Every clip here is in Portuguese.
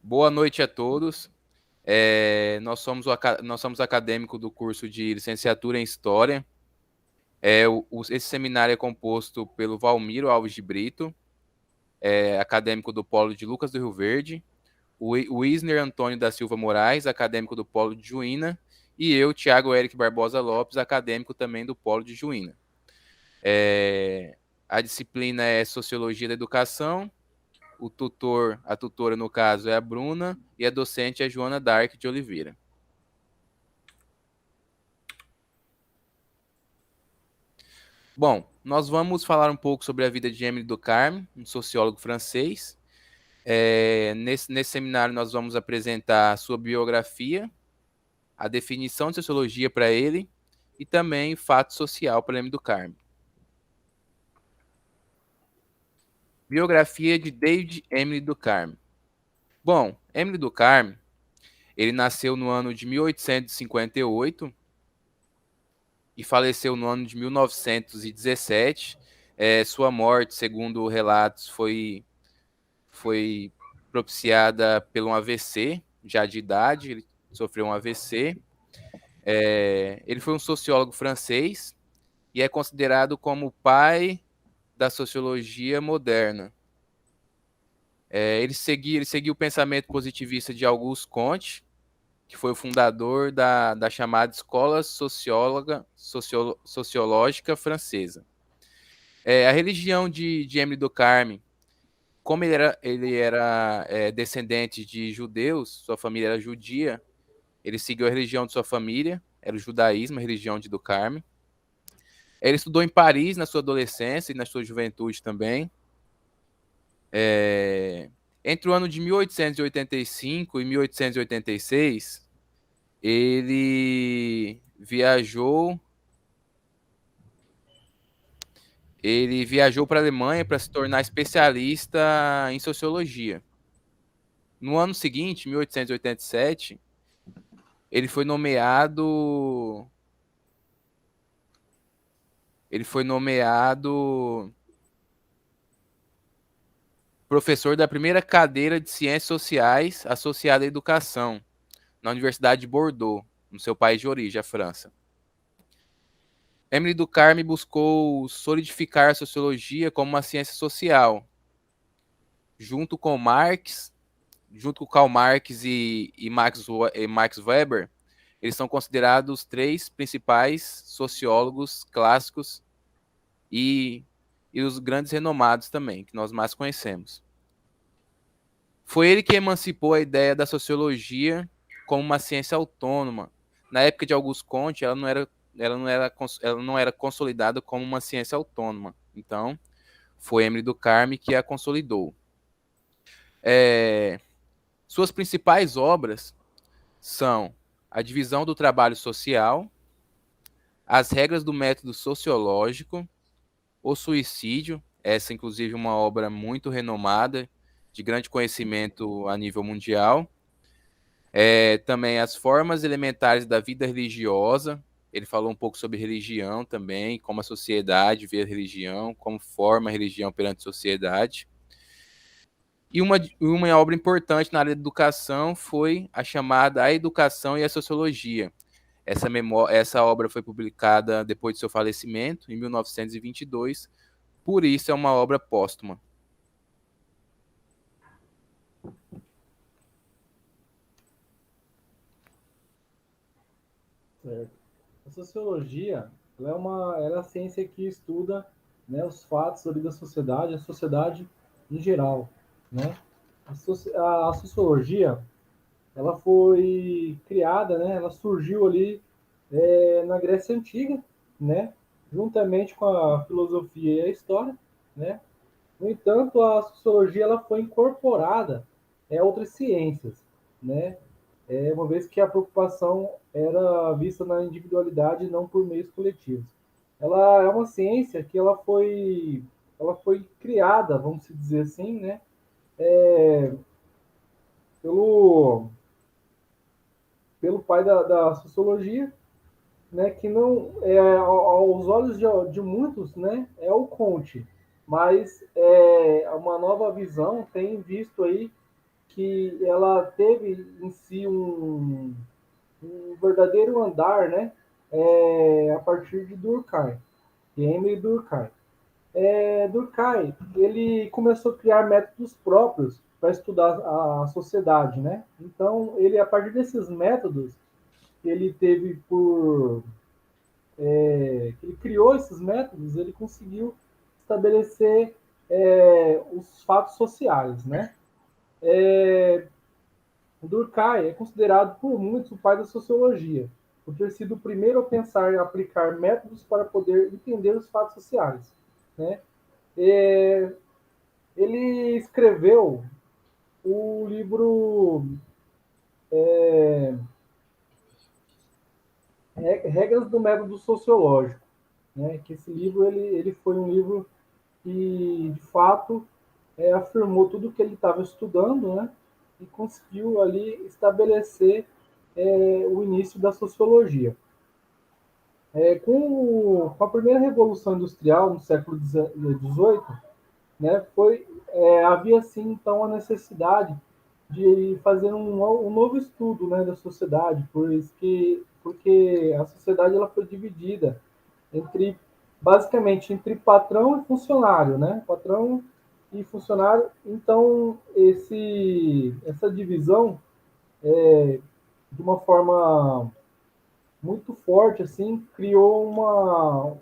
Boa noite a todos. Nós somos acadêmicos do curso de licenciatura em História. Esse seminário é composto pelo Valmiro Alves de Brito, acadêmico do Polo de Lucas do Rio Verde, o Isner Antônio da Silva Moraes, acadêmico do Polo de Juína, e eu, Tiago Eric Barbosa Lopes, acadêmico também do Polo de Juína. A disciplina é Sociologia da Educação. A tutora, no caso, é a Bruna, e a docente é a Joana Dark de Oliveira. Bom, nós vamos falar um pouco sobre a vida de Émile Durkheim, um sociólogo francês. Nesse seminário, nós vamos apresentar a sua biografia, a definição de sociologia para ele e também fato social para Émile Durkheim. Biografia de David Émile Durkheim. Bom, Émile Durkheim, ele nasceu no ano de 1858 e faleceu no ano de 1917. Sua morte, segundo relatos, foi propiciada por um AVC, já de idade, ele sofreu um AVC. Ele foi um sociólogo francês e é considerado como o pai da sociologia moderna. Ele seguiu o pensamento positivista de Auguste Comte, que foi o fundador da chamada Escola Sociológica Francesa. A religião de Émile Durkheim, como ele era descendente de judeus, sua família era judia, ele seguiu a religião de sua família, era o judaísmo, a religião de Durkheim. Ele estudou em Paris na sua adolescência e na sua juventude também. Entre o ano de 1885 e 1886, ele viajou para a Alemanha para se tornar especialista em sociologia. No ano seguinte, 1887, ele foi nomeado professor da primeira cadeira de Ciências Sociais associada à Educação, na Universidade de Bordeaux, no seu país de origem, a França. Émile Durkheim buscou solidificar a sociologia como uma ciência social, junto com Karl Marx e Max Weber. Eles são considerados os três principais sociólogos clássicos e os grandes renomados também, que nós mais conhecemos. Foi ele que emancipou a ideia da sociologia como uma ciência autônoma. Na época de Auguste Comte, ela não era consolidada como uma ciência autônoma. Então, foi Émile Durkheim que a consolidou. Suas principais obras são A Divisão do Trabalho Social, As Regras do Método Sociológico, O Suicídio, essa inclusive uma obra muito renomada, de grande conhecimento a nível mundial. Também As Formas Elementares da Vida Religiosa, ele falou um pouco sobre religião também, como a sociedade vê a religião, como forma a religião perante a sociedade. E uma obra importante na área da educação foi a chamada A Educação e a Sociologia. Essa obra foi publicada depois de seu falecimento, em 1922, por isso é uma obra póstuma. Certo. A sociologia, ela é a ciência que estuda, né, os fatos ali da sociedade, a sociedade em geral, né? A sociologia, ela foi criada, né? Ela surgiu ali na Grécia Antiga, né? Juntamente com a filosofia e a história, né? No entanto, a sociologia ela foi incorporada a outras ciências, né? Uma vez que a preocupação era vista na individualidade e não por meios coletivos. Ela é uma ciência que ela foi criada, vamos dizer assim, né? Pelo, pelo pai da sociologia, né? Que não, aos olhos de muitos, né? É o Comte, mas uma nova visão tem visto aí que ela teve em si um verdadeiro andar, né? A partir de Durkheim, de Emile Durkheim. Durkheim, ele começou a criar métodos próprios para estudar a sociedade, né? Então, ele, a partir desses métodos, ele teve ele criou esses métodos, ele conseguiu estabelecer os fatos sociais, né? Durkheim é considerado por muitos o pai da sociologia, por ter sido o primeiro a pensar em aplicar métodos para poder entender os fatos sociais, né? É, ele escreveu o livro Regras do Método Sociológico, né? Que esse livro ele foi um livro que, de fato, afirmou tudo o que ele estava estudando, né? E conseguiu ali estabelecer o início da sociologia. Com a primeira revolução industrial no século XVIII, né, havia sim então a necessidade de fazer um novo estudo, né, da sociedade, porque a sociedade ela foi dividida entre basicamente entre patrão e funcionário, né, patrão e funcionário. Então essa divisão de uma forma muito forte assim criou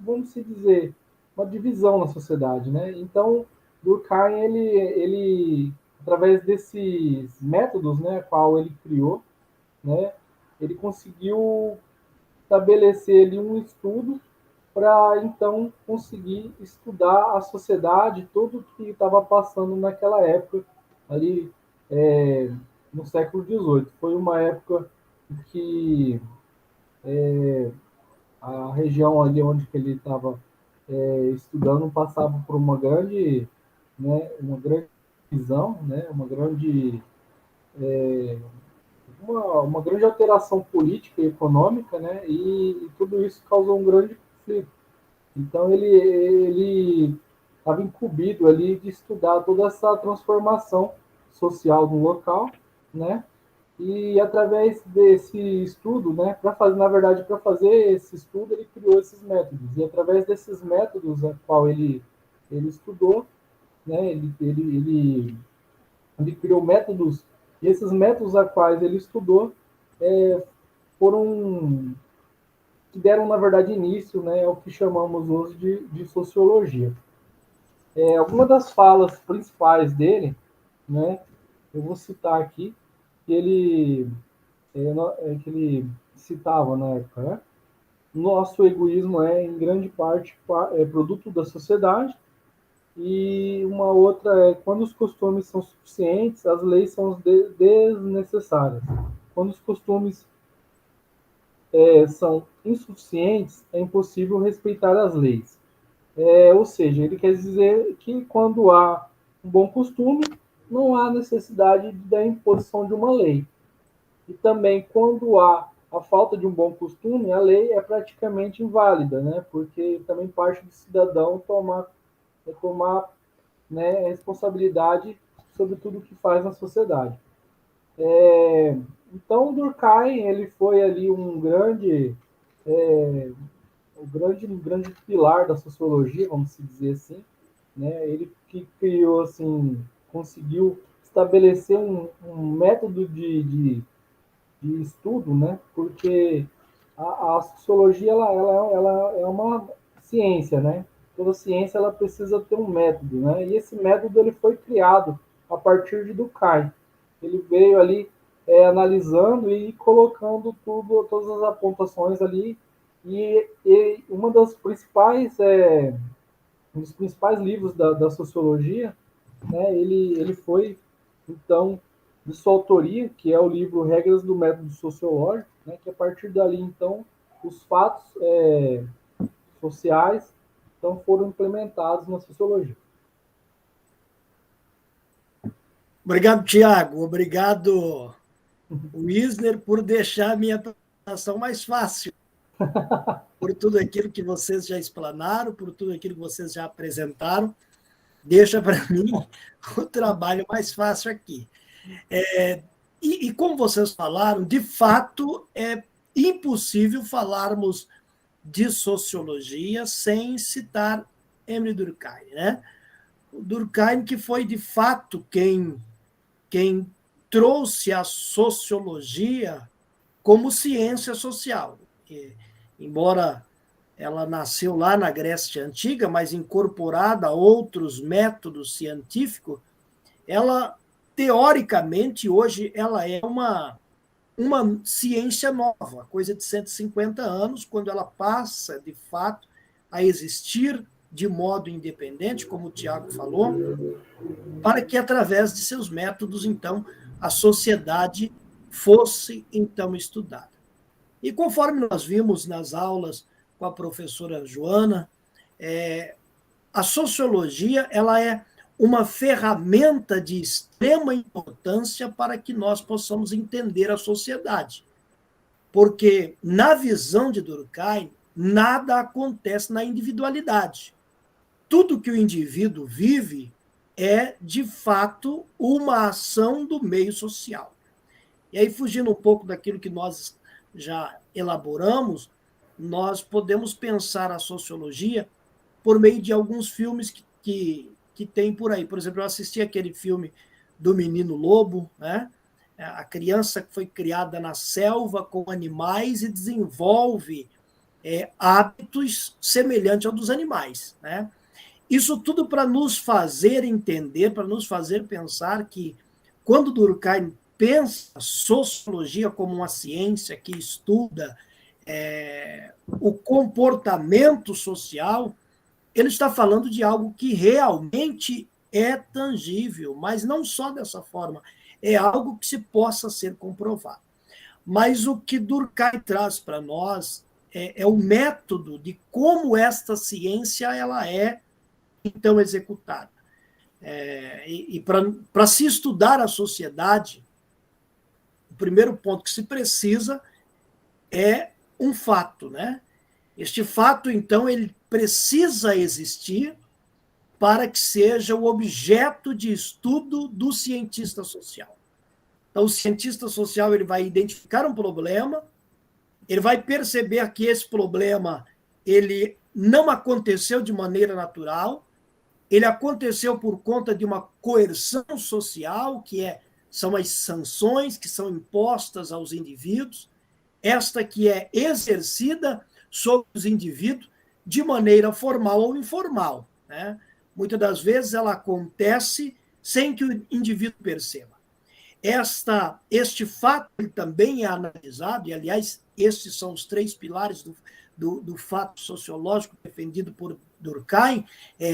vamos se dizer, uma divisão na sociedade, né? Então, Durkheim, ele através desses métodos, né, qual ele criou, né, ele conseguiu estabelecer ali um estudo para então conseguir estudar a sociedade, tudo que estava passando naquela época ali no século XVIII. Foi uma época que a região ali onde ele estava estudando passava por uma grande visão, né, uma grande alteração política e econômica, né, e tudo isso causou um grande conflito. Então ele estava incumbido ali de estudar toda essa transformação social no local, né, e através desse estudo, né, na verdade, para fazer esse estudo, ele criou esses métodos. E através desses métodos a qual ele estudou, né, ele criou métodos, e esses métodos a quais ele estudou foram que deram, na verdade, início, né, ao que chamamos hoje de sociologia. Algumas das falas principais dele, né, eu vou citar aqui, que que ele citava na época, né? Nosso egoísmo é, em grande parte, produto da sociedade, e uma outra é quando os costumes são suficientes, as leis são desnecessárias. Quando os costumes são insuficientes, é impossível respeitar as leis. Ou seja, ele quer dizer que quando há um bom costume, não há necessidade da imposição de uma lei. E também, quando há a falta de um bom costume, a lei é praticamente inválida, né? Porque também parte do cidadão tomar né, responsabilidade sobre tudo que faz na sociedade. Então, Durkheim ele foi ali um grande pilar da sociologia, vamos dizer assim, né? Ele que criou assim, conseguiu estabelecer um método de estudo, né? Porque a sociologia ela é uma ciência, né? Toda ciência ela precisa ter um método, né? E esse método ele foi criado a partir de Durkheim. Ele veio ali analisando e colocando todas as apontações ali. E um dos principais livros da sociologia, né? Ele foi então de sua autoria, que é o livro Regras do Método Sociológico, né, que a partir dali, então, os fatos sociais então, foram implementados na sociologia. Obrigado, Tiago. Obrigado, Wisner, por deixar a minha apresentação mais fácil. Por tudo aquilo que vocês já explanaram, por tudo aquilo que vocês já apresentaram. deixa para mim o trabalho mais fácil aqui. E como vocês falaram, de fato, é impossível falarmos de sociologia sem citar Emile Durkheim, né? O Durkheim que foi, de fato, quem trouxe a sociologia como ciência social. E, embora ela nasceu lá na Grécia Antiga, mas incorporada a outros métodos científicos, ela, teoricamente, hoje, ela é uma ciência nova, coisa de 150 anos, quando ela passa, de fato, a existir de modo independente, como o Tiago falou, para que, através de seus métodos, então, a sociedade fosse, então, estudada. E conforme nós vimos nas aulas com a professora Joana, a sociologia ela é uma ferramenta de extrema importância para que nós possamos entender a sociedade. Porque, na visão de Durkheim, nada acontece na individualidade. Tudo que o indivíduo vive é, de fato, uma ação do meio social. E aí, fugindo um pouco daquilo que nós já elaboramos, nós podemos pensar a sociologia por meio de alguns filmes que tem por aí. Por exemplo, eu assisti aquele filme do Menino Lobo, né? A criança que foi criada na selva com animais e desenvolve hábitos semelhantes ao dos animais, né? Isso tudo para nos fazer entender, para nos fazer pensar que, quando Durkheim pensa a sociologia como uma ciência que estuda o comportamento social, ele está falando de algo que realmente é tangível, mas não só dessa forma, é algo que se possa ser comprovado. Mas o que Durkheim traz para nós é o método de como esta ciência ela é, então, executada. E para se estudar a sociedade, o primeiro ponto que se precisa é um fato, né? Este fato, então, ele precisa existir para que seja o objeto de estudo do cientista social. Então, o cientista social ele vai identificar um problema, ele vai perceber que esse problema ele não aconteceu de maneira natural, ele aconteceu por conta de uma coerção social, são as sanções que são impostas aos indivíduos, esta que é exercida sobre os indivíduos de maneira formal ou informal, né? Muitas das vezes ela acontece sem que o indivíduo perceba. Este fato também é analisado, e, aliás, estes são os 3 pilares do fato sociológico defendido por Durkheim,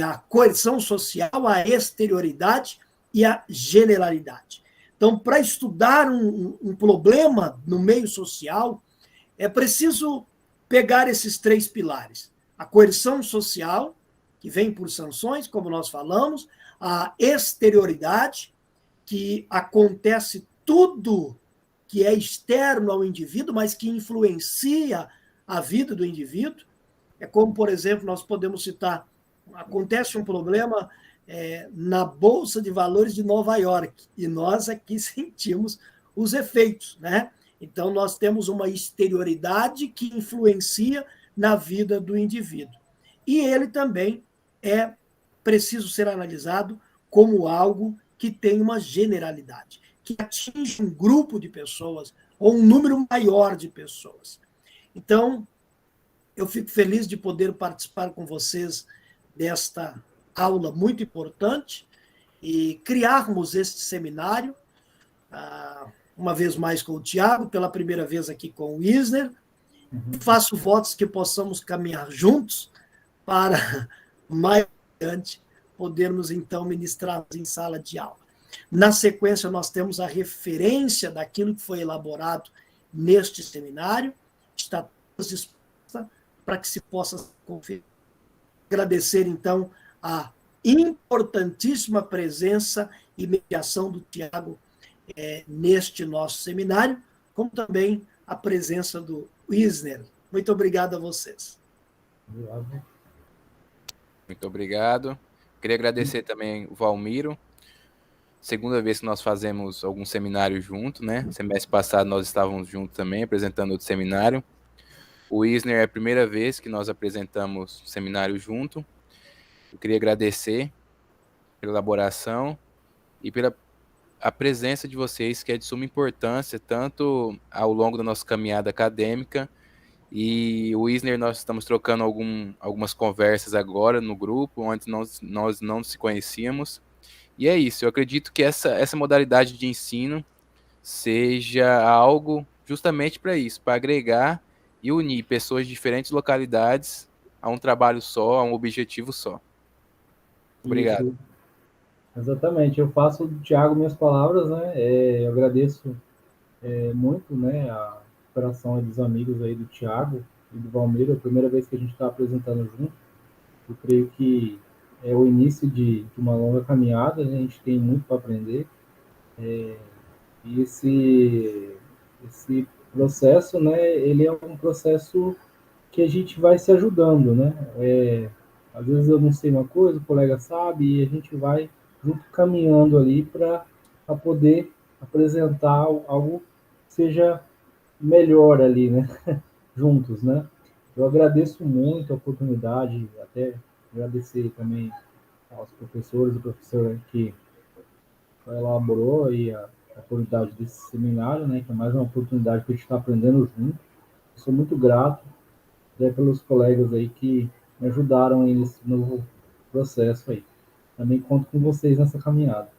a coerção social, a exterioridade e a generalidade. Então, para estudar um problema no meio social, é preciso pegar esses 3 pilares. A coerção social, que vem por sanções, como nós falamos, a exterioridade, que acontece tudo que é externo ao indivíduo, mas que influencia a vida do indivíduo. É como, por exemplo, nós podemos citar, acontece um problema na Bolsa de Valores de Nova York, e nós aqui sentimos os efeitos, né? Então, nós temos uma exterioridade que influencia na vida do indivíduo. E ele também é preciso ser analisado como algo que tem uma generalidade, que atinge um grupo de pessoas ou um número maior de pessoas. Então, eu fico feliz de poder participar com vocês desta aula muito importante e criarmos este seminário, uma vez mais com o Tiago, pela primeira vez aqui com o Wisner. Faço votos que possamos caminhar juntos para mais adiante podermos, então, ministrar em sala de aula. Na sequência, nós temos a referência daquilo que foi elaborado neste seminário, está disposta para que se possa conferir. Agradecer, então, a importantíssima presença e mediação do Tiago neste nosso seminário, como também a presença do Wisner. Muito obrigado a vocês. Muito obrigado. Queria agradecer também o Valmiro. Segunda vez que nós fazemos algum seminário junto, né? Semestre passado nós estávamos juntos também, apresentando outro seminário. O Isner é a primeira vez que nós apresentamos seminário junto. Eu queria agradecer pela elaboração e pela a presença de vocês, que é de suma importância, tanto ao longo da nossa caminhada acadêmica, e o Isner, nós estamos trocando algumas conversas agora no grupo, onde nós não se conhecíamos. E é isso, eu acredito que essa modalidade de ensino seja algo justamente para isso, para agregar e unir pessoas de diferentes localidades a um trabalho só, a um objetivo só. Obrigado. Isso, exatamente. Eu faço do Thiago minhas palavras, né? Eu agradeço muito, né, a cooperação dos amigos aí do Thiago e do Valmir, a primeira vez que a gente está apresentando junto. Eu creio que é o início de uma longa caminhada, né? A gente tem muito para aprender. E esse processo, né, ele é um processo que a gente vai se ajudando, né? Às vezes eu não sei uma coisa, o colega sabe, e a gente vai junto caminhando ali para poder apresentar algo que seja melhor ali, né? Juntos, né? Eu agradeço muito a oportunidade, até agradecer também aos professores, o professor que elaborou aí a oportunidade desse seminário, né? Que é mais uma oportunidade que a gente está aprendendo junto. Eu sou muito grato, né, pelos colegas aí que me ajudaram aí nesse novo processo aí. Também conto com vocês nessa caminhada.